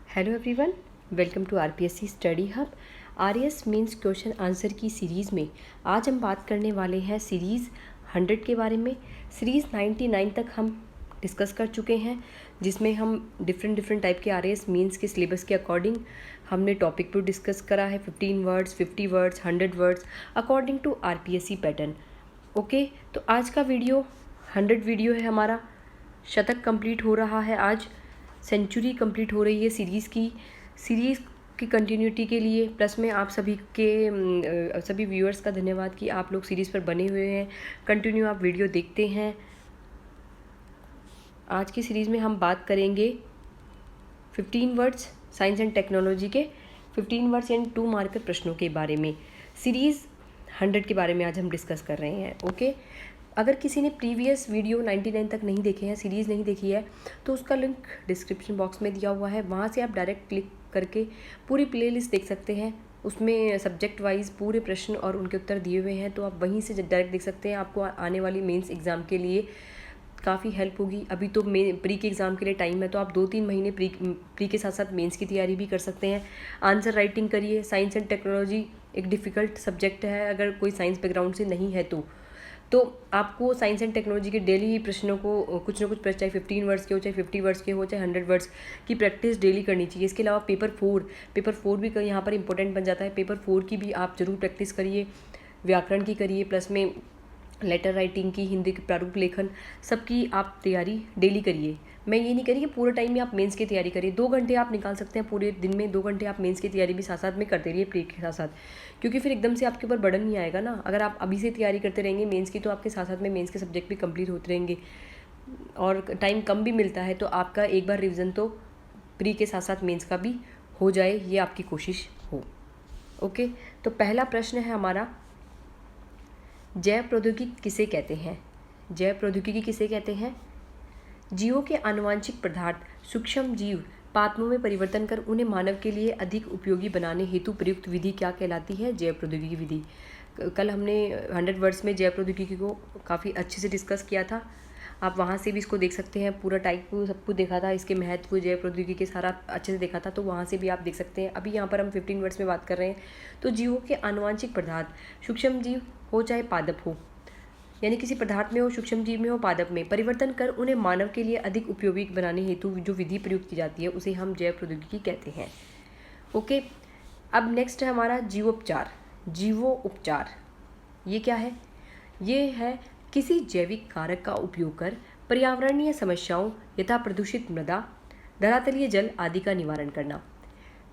Hello everyone, welcome to RPSC study hub. RS mains question answer की series में आज हम बात करने वाले हैं सीरीज़ 100 के बारे में। सीरीज़ 99 तक हम डिस्कस कर चुके हैं, जिसमें हम डिफरेंट टाइप के आरएस मेंस के सिलेबस के अकॉर्डिंग हमने टॉपिक पर डिस्कस करा है। 15 words, 50 words, 100 words according to RPSC pattern. Okay, तो आज का वीडियो 100 वीडियो है हमारा। शतक कंप्लीट हो रहा है आज, सेंचुरी कंप्लीट हो रही है सीरीज़ की कंटिन्यूटी के लिए। प्लस में आप सभी व्यूअर्स का धन्यवाद कि आप लोग सीरीज़ पर बने हुए हैं, कंटिन्यू आप वीडियो देखते हैं। आज की सीरीज़ में हम बात करेंगे 15 वर्ड्स साइंस एंड टेक्नोलॉजी के 15 वर्ड्स एंड 2 मार्कर प्रश्नों के बारे में। सीरीज़ 100 के बारे में आज हम डिस्कस कर रहे हैं। ओके, अगर किसी ने प्रीवियस वीडियो 99 तक नहीं देखे हैं, सीरीज़ नहीं देखी है, तो उसका लिंक डिस्क्रिप्शन बॉक्स में दिया हुआ है। वहाँ से आप डायरेक्ट क्लिक करके पूरी प्लेलिस्ट देख सकते हैं। उसमें सब्जेक्ट वाइज पूरे प्रश्न और उनके उत्तर दिए हुए हैं, तो आप वहीं से डायरेक्ट देख सकते हैं। आपको आने वाली मेंस एग्ज़ाम के लिए काफ़ी हेल्प होगी। अभी तो प्री के एग्ज़ाम के लिए टाइम है, तो आप 2-3 महीने प्री के साथ साथ मेंस की तैयारी भी कर सकते हैं। आंसर राइटिंग करिए। साइंस एंड टेक्नोलॉजी एक डिफ़िकल्ट सब्जेक्ट है, अगर कोई साइंस बैकग्राउंड से नहीं है तो आपको साइंस एंड टेक्नोलॉजी के डेली ही प्रश्नों को कुछ ना कुछ, चाहे 15 वर्ड्स के हो, चाहे 50 वर्ड्स के हो, चाहे 100 वर्ड्स की प्रैक्टिस डेली करनी चाहिए। इसके अलावा पेपर 4 भी यहाँ पर इंपॉर्टेंट बन जाता है। पेपर 4 की भी आप ज़रूर प्रैक्टिस करिए, व्याकरण की करिए, प्लस में लेटर राइटिंग की, हिंदी के प्रारूप लेखन, सबकी आप तैयारी डेली करिए। मैं ये नहीं कह रही कि पूरे टाइम में आप मेंस की तैयारी करिए। 2 घंटे आप निकाल सकते हैं पूरे दिन में, 2 घंटे आप मेंस की तैयारी भी साथ साथ में करते रहिए प्री के साथ साथ, क्योंकि फिर एकदम से आपके ऊपर बर्डन नहीं आएगा ना। अगर आप अभी से तैयारी करते रहेंगे मेंस की, तो आपके साथ साथ में मेंस के सब्जेक्ट भी कंप्लीट होते रहेंगे और टाइम कम भी मिलता है, तो आपका एक बार रिविज़न तो प्री के साथ साथ मेंस का भी हो जाए, ये आपकी कोशिश हो। ओके, तो पहला प्रश्न है हमारा, जैव प्रौद्योगिकी किसे कहते हैं? जैव प्रौद्योगिकी किसे कहते हैं? जीवों के आनुवांशिक पदार्थ सूक्ष्म जीव पात्मों में परिवर्तन कर उन्हें मानव के लिए अधिक उपयोगी बनाने हेतु प्रयुक्त विधि क्या कहलाती है? जैव प्रौद्योगिकी विधि। कल हमने 100 वर्ड्स में जैव प्रौद्योगिकी को काफ़ी अच्छे से डिस्कस किया था। आप वहाँ से भी इसको देख सकते हैं, पूरा टाइप सब कुछ देखा था, इसके महत्व, जैव प्रौद्योगिकी सारा अच्छे से देखा था, तो वहाँ से भी आप देख सकते हैं। अभी यहाँ पर हम 15 वर्ड्स में बात कर रहे हैं। तो जीवों के आनुवांशिक पदार्थ सूक्ष्म जीव हो चाहे पादप हो, यानी किसी पदार्थ में हो, सूक्ष्म जीव में हो, पादप में, परिवर्तन कर उन्हें मानव के लिए अधिक उपयोगी बनाने हेतु जो विधि प्रयुक्त की जाती है उसे हम जैव प्रौद्योगिकी कहते हैं। ओके, अब नेक्स्ट है हमारा जीवोपचार। जीवोपचार ये क्या है? ये है किसी जैविक कारक का उपयोग कर पर्यावरणीय समस्याओं यथा प्रदूषित मृदा, धरातलीय जल आदि का निवारण करना।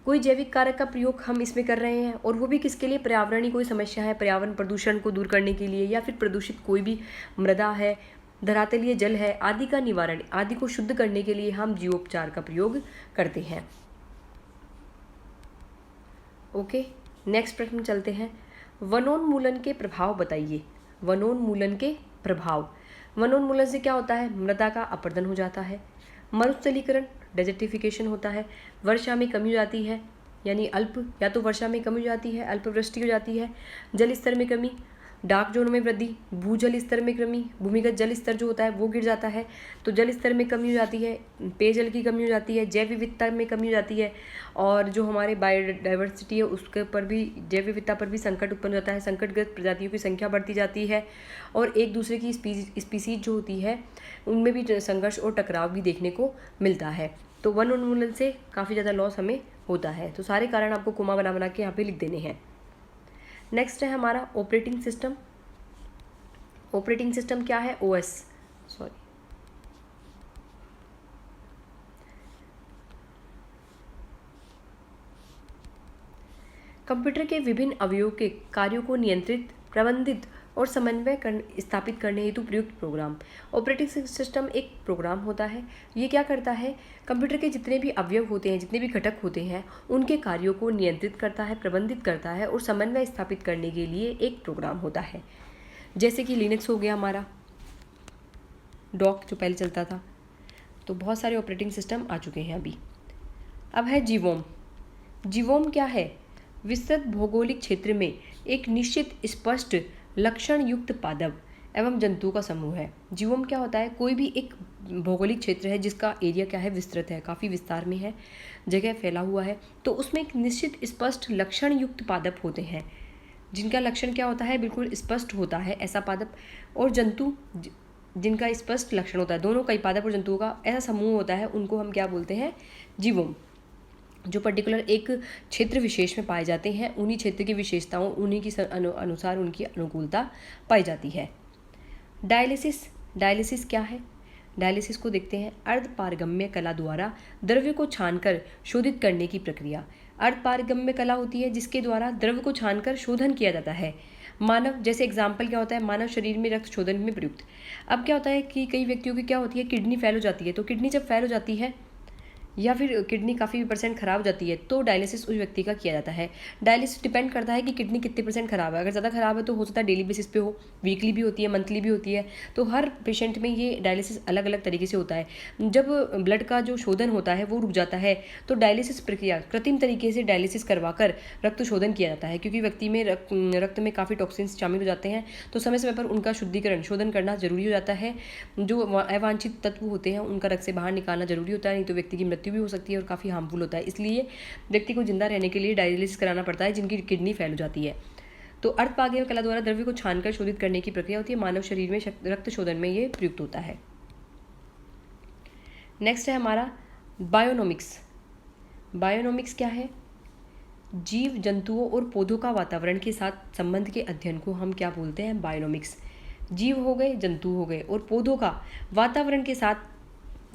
कोई जैविक कारक का प्रयोग हम इसमें कर रहे हैं, और वो भी किसके लिए? पर्यावरणीय कोई समस्या है, पर्यावरण प्रदूषण को दूर करने के लिए, या फिर प्रदूषित कोई भी मृदा है, धरातलीय जल है, आदि का निवारण, आदि को शुद्ध करने के लिए हम जीवोपचार का प्रयोग करते हैं। ओके, नेक्स्ट प्रश्न चलते हैं। वनोन्मूलन के प्रभाव बताइए। वनोन्मूलन के प्रभाव। वनोन्मूलन से क्या होता है? मृदा का अपरदन हो जाता है, मरुस्थलीकरण, डेजर्टिफिकेशन होता है, वर्षा में कमी हो जाती है, यानी या तो वर्षा में कमी हो जाती है, अल्पवृष्टि हो जाती है, जल स्तर में कमी, डार्क जोन में वृद्धि, भूजल स्तर में कमी, भूमिगत जल स्तर जो होता है वो गिर जाता है, तो जल स्तर में कमी हो जाती है, पेयजल की कमी हो जाती है, जैव विविधता में कमी हो जाती है, और जो हमारे बायोडाइवर्सिटी है उसके पर भी, जैव विविधता पर भी संकट उत्पन्न होता है, संकटग्रस्त प्रजातियों की संख्या बढ़ती जाती है, और एक दूसरे की स्पीसीज जो होती है उनमें भी संघर्ष और टकराव भी देखने को मिलता है। तो वन उन्मूलन से काफ़ी ज़्यादा लॉस हमें होता है। तो सारे कारण आपको कोमा बना के यहाँ पे लिख देने हैं। नेक्स्ट है हमारा ऑपरेटिंग सिस्टम। ऑपरेटिंग सिस्टम क्या है? ओएस, सॉरी, कंप्यूटर के विभिन्न अवयवों के कार्यों को नियंत्रित, प्रबंधित और समन्वय स्थापित करने हेतु प्रयुक्त प्रोग्राम। ऑपरेटिंग सिस्टम एक प्रोग्राम होता है। ये क्या करता है? कंप्यूटर के जितने भी अवयव होते हैं, जितने भी घटक होते हैं, उनके कार्यों को नियंत्रित करता है, प्रबंधित करता है और समन्वय स्थापित करने के लिए एक प्रोग्राम होता है। जैसे कि लिनक्स हो गया हमारा, डॉक जो पहले चलता था, तो बहुत सारे ऑपरेटिंग सिस्टम आ चुके हैं अभी। अब है जीवोम। जीवोम क्या है? विस्तृत भौगोलिक क्षेत्र में एक निश्चित स्पष्ट लक्षण युक्त पादप एवं जंतुओं का समूह है। जीवोम क्या होता है? कोई भी एक भौगोलिक क्षेत्र है जिसका एरिया क्या है? विस्तृत है, काफ़ी विस्तार में है, जगह फैला हुआ है, तो उसमें एक निश्चित स्पष्ट लक्षण युक्त पादप होते हैं, जिनका लक्षण क्या होता है, बिल्कुल स्पष्ट होता है ऐसा पादप, और जंतु जिनका स्पष्ट लक्षण होता है, दोनों कई पादप और जंतुओं का ऐसा समूह होता है, उनको हम क्या बोलते हैं, जीवोम, जो पर्टिकुलर एक क्षेत्र विशेष में पाए जाते हैं। उन्हीं क्षेत्र की विशेषताओं, उन्हीं की अनुसार उनकी अनुकूलता पाई जाती है। डायलिसिस क्या है? डायलिसिस को देखते हैं, अर्धपारगम्य कला द्वारा द्रव्य को छानकर शोधित करने की प्रक्रिया। अर्धपारगम्य कला होती है जिसके द्वारा द्रव्य को छानकर शोधन किया जाता है। मानव, जैसे एग्जाम्पल क्या होता है, मानव शरीर में रक्त शोधन में प्रयुक्त। अब क्या होता है कि कई व्यक्तियों की क्या होती है, किडनी फेल हो जाती है, तो किडनी जब फेल हो जाती है या फिर किडनी काफ़ी % खराब हो जाती है, तो डायलिसिस उस व्यक्ति का किया जाता है। डायलिसिस डिपेंड करता है कि किडनी कितने % खराब है। अगर ज़्यादा खराब है तो हो सकता है डेली बेसिस पे हो, वीकली भी होती है, मंथली भी होती है, तो हर पेशेंट में ये डायलिसिस अलग अलग तरीके से होता है। जब ब्लड का जो शोधन होता है वो रुक जाता है, तो डायलिसिस प्रक्रिया कृत्रिम तरीके से डायलिसिस करवाकर रक्त शोधन किया जाता है, क्योंकि व्यक्ति में रक्त में काफ़ी टॉक्सिन्स शामिल हो जाते हैं, तो समय समय पर उनका शुद्धिकरण, शोधन करना जरूरी हो जाता है। जो अवांछित तत्व होते हैं उनका रक्त से बाहर निकालना जरूरी होता है, नहीं तो व्यक्ति की मृत्यु भी हो सकती है और काफ़ी हार्मफुल होता है। इसलिए व्यक्ति को जिंदा रहने के लिए डायलिसिस कराना पड़ता है जिनकी किडनी फेल हो जाती है। तो अर्धपारगम्य कला द्वारा द्रव्य को छानकर शोधित करने की प्रक्रिया होती है। मानव शरीर में रक्त शोधन में ये प्रयुक्त होता है। नेक्स्ट है हमारा बायोनोमिक्स। बायोनोमिक्स क्या है? जीव जंतुओं और पौधों का वातावरण के साथ संबंध के अध्ययन को हम क्या बोलते हैं? बायोनोमिक्स। जीव हो गए, जंतु हो गए, और पौधों का वातावरण के साथ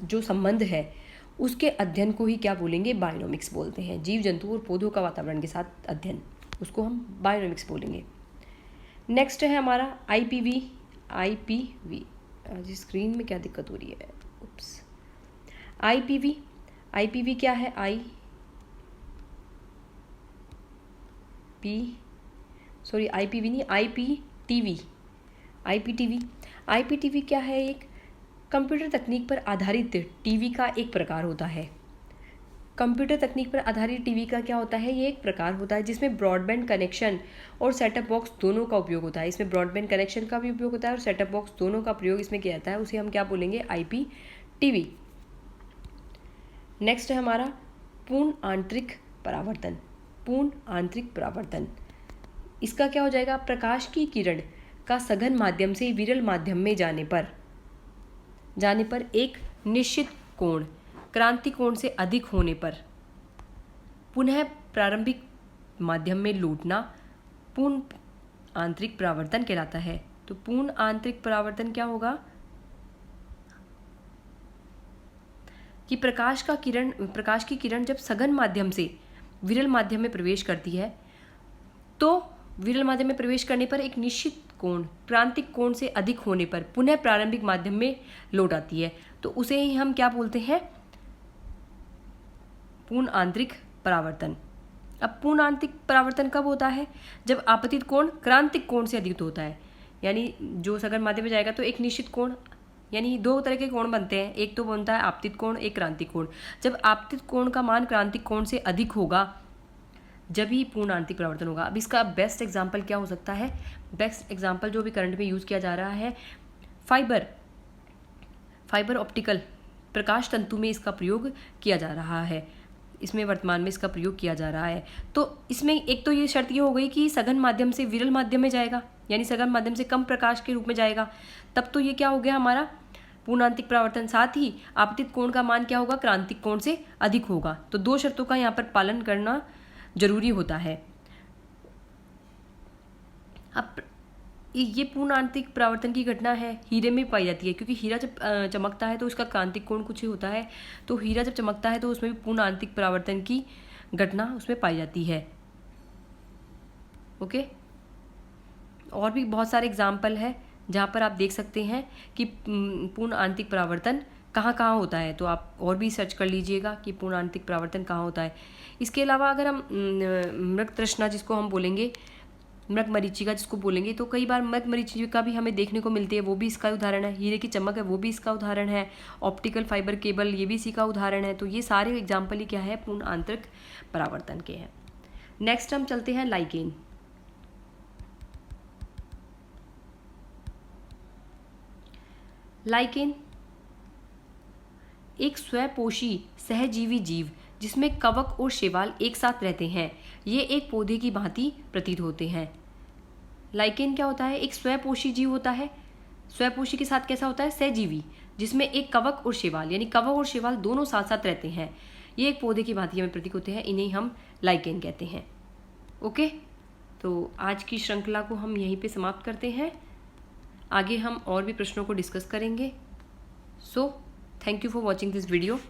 जो संबंध है उसके अध्ययन को ही क्या बोलेंगे? बायोनोमिक्स बोलते हैं। जीव जंतु और पौधों का वातावरण के साथ अध्ययन, उसको हम बायोनोमिक्स बोलेंगे। नेक्स्ट है हमारा आईपीवी। जी स्क्रीन में क्या दिक्कत हो रही है? उप्स। आईपीवी क्या है? आईपीवी नहीं, आईपीटीवी क्या है? एक कंप्यूटर तकनीक पर आधारित टीवी का एक प्रकार होता है। कंप्यूटर तकनीक पर आधारित टीवी का क्या होता है? ये एक प्रकार होता है जिसमें ब्रॉडबैंड कनेक्शन और सेटअप बॉक्स दोनों का उपयोग होता है। इसमें ब्रॉडबैंड कनेक्शन का भी उपयोग होता है और सेटअप बॉक्स दोनों का प्रयोग इसमें किया जाता है। उसे हम क्या बोलेंगे? आईपीटीवी। नेक्स्ट है हमारा पूर्ण आंतरिक परावर्तन। पूर्ण आंतरिक परावर्तन, इसका क्या हो जाएगा? प्रकाश की किरण का सघन माध्यम से विरल माध्यम में जाने पर एक निश्चित कोण, क्रांति कोण से अधिक होने पर पुनः प्रारंभिक माध्यम में लौटना पूर्ण आंतरिक परावर्तन कहलाता है। तो पूर्ण आंतरिक परावर्तन क्या होगा? कि प्रकाश की किरण जब सघन माध्यम से विरल माध्यम में प्रवेश करती है, तो विरल माध्यम में प्रवेश करने पर एक निश्चित कोण, क्रांतिक कोण से अधिक होने पर पुनः प्रारंभिक माध्यम में लौट आती है, तो उसे ही हम क्या बोलते हैं? पूर्ण आंतरिक परावर्तन। अब पूर्ण आंतरिक परावर्तन कब होता है? जब आपतित कोण क्रांतिक कोण से अधिक होता है, यानी जो सघन माध्यम में जाएगा तो एक निश्चित कोण, यानी दो तरह के कोण बनते हैं, एक तो बनता है आपतित कोण, एक क्रांतिक कोण। जब आपतित कोण का मान क्रांतिक कोण से अधिक होगा जब ही पूर्ण आंतरिक परावर्तन होगा। अब इसका बेस्ट एग्जाम्पल क्या हो सकता है? बेस्ट एग्जाम्पल जो भी करंट में यूज़ किया जा रहा है, फाइबर ऑप्टिकल प्रकाश तंतु में इसका प्रयोग किया जा रहा है। इसमें वर्तमान में इसका प्रयोग किया जा रहा है। तो इसमें एक तो ये शर्त ये हो गई कि सघन माध्यम से विरल माध्यम में जाएगा, यानी सघन माध्यम से कम प्रकाश के रूप में जाएगा, तब तो ये क्या हो गया हमारा? पूर्ण आंतरिक परावर्तन। साथ ही आपतित कोण का मान क्या होगा? क्रांतिक कोण से अधिक होगा। तो दो शर्तों का यहाँ पर पालन करना जरूरी होता है। अब ये पूर्ण आंतरिक परावर्तन की घटना है हीरे में पाई जाती है, क्योंकि हीरा जब चमकता है तो उसका क्रांतिक कोण कुछ ही होता है, तो हीरा जब चमकता है तो उसमें भी पूर्ण आंतरिक परावर्तन की घटना उसमें पाई जाती है। ओके, और भी बहुत सारे एग्जाम्पल है जहाँ पर आप देख सकते हैं कि पूर्ण आंतरिक परावर्तन कहाँ कहाँ होता है, तो आप और भी सर्च कर लीजिएगा कि पूर्ण आंतरिक परावर्तन कहाँ होता है। इसके अलावा अगर हम मृग तृष्णा जिसको हम बोलेंगे, मृग मरीचिका जिसको बोलेंगे, तो कई बार मृग मरीचिका भी हमें देखने को मिलती है, वो भी इसका उदाहरण है। हीरे की चमक है, वो भी इसका उदाहरण है। ऑप्टिकल फाइबर केबल, ये भी इसी का उदाहरण है। तो ये सारे एग्जाम्पल ही क्या है? पूर्ण आंतरिक परावर्तन के हैं। नेक्स्ट हम चलते हैं लाइकेन। लाइकेन एक स्वपोषी सहजीवी जीव जिसमें कवक और शैवाल एक साथ रहते हैं। ये एक पौधे की भांति प्रतीत होते हैं। लाइकेन क्या होता है? एक स्वपोषी जीव होता है। स्वपोषी के साथ कैसा होता है? सहजीवी, जिसमें एक कवक और शैवाल, यानी कवक और शैवाल दोनों साथ साथ रहते हैं। ये एक पौधे की भांति हमें प्रतीत होते हैं, इन्हें हम लाइकेन कहते हैं। ओके, तो आज की श्रृंखला को हम यहीं पे समाप्त करते हैं। आगे हम और भी प्रश्नों को डिस्कस करेंगे। So thank you for watching this video.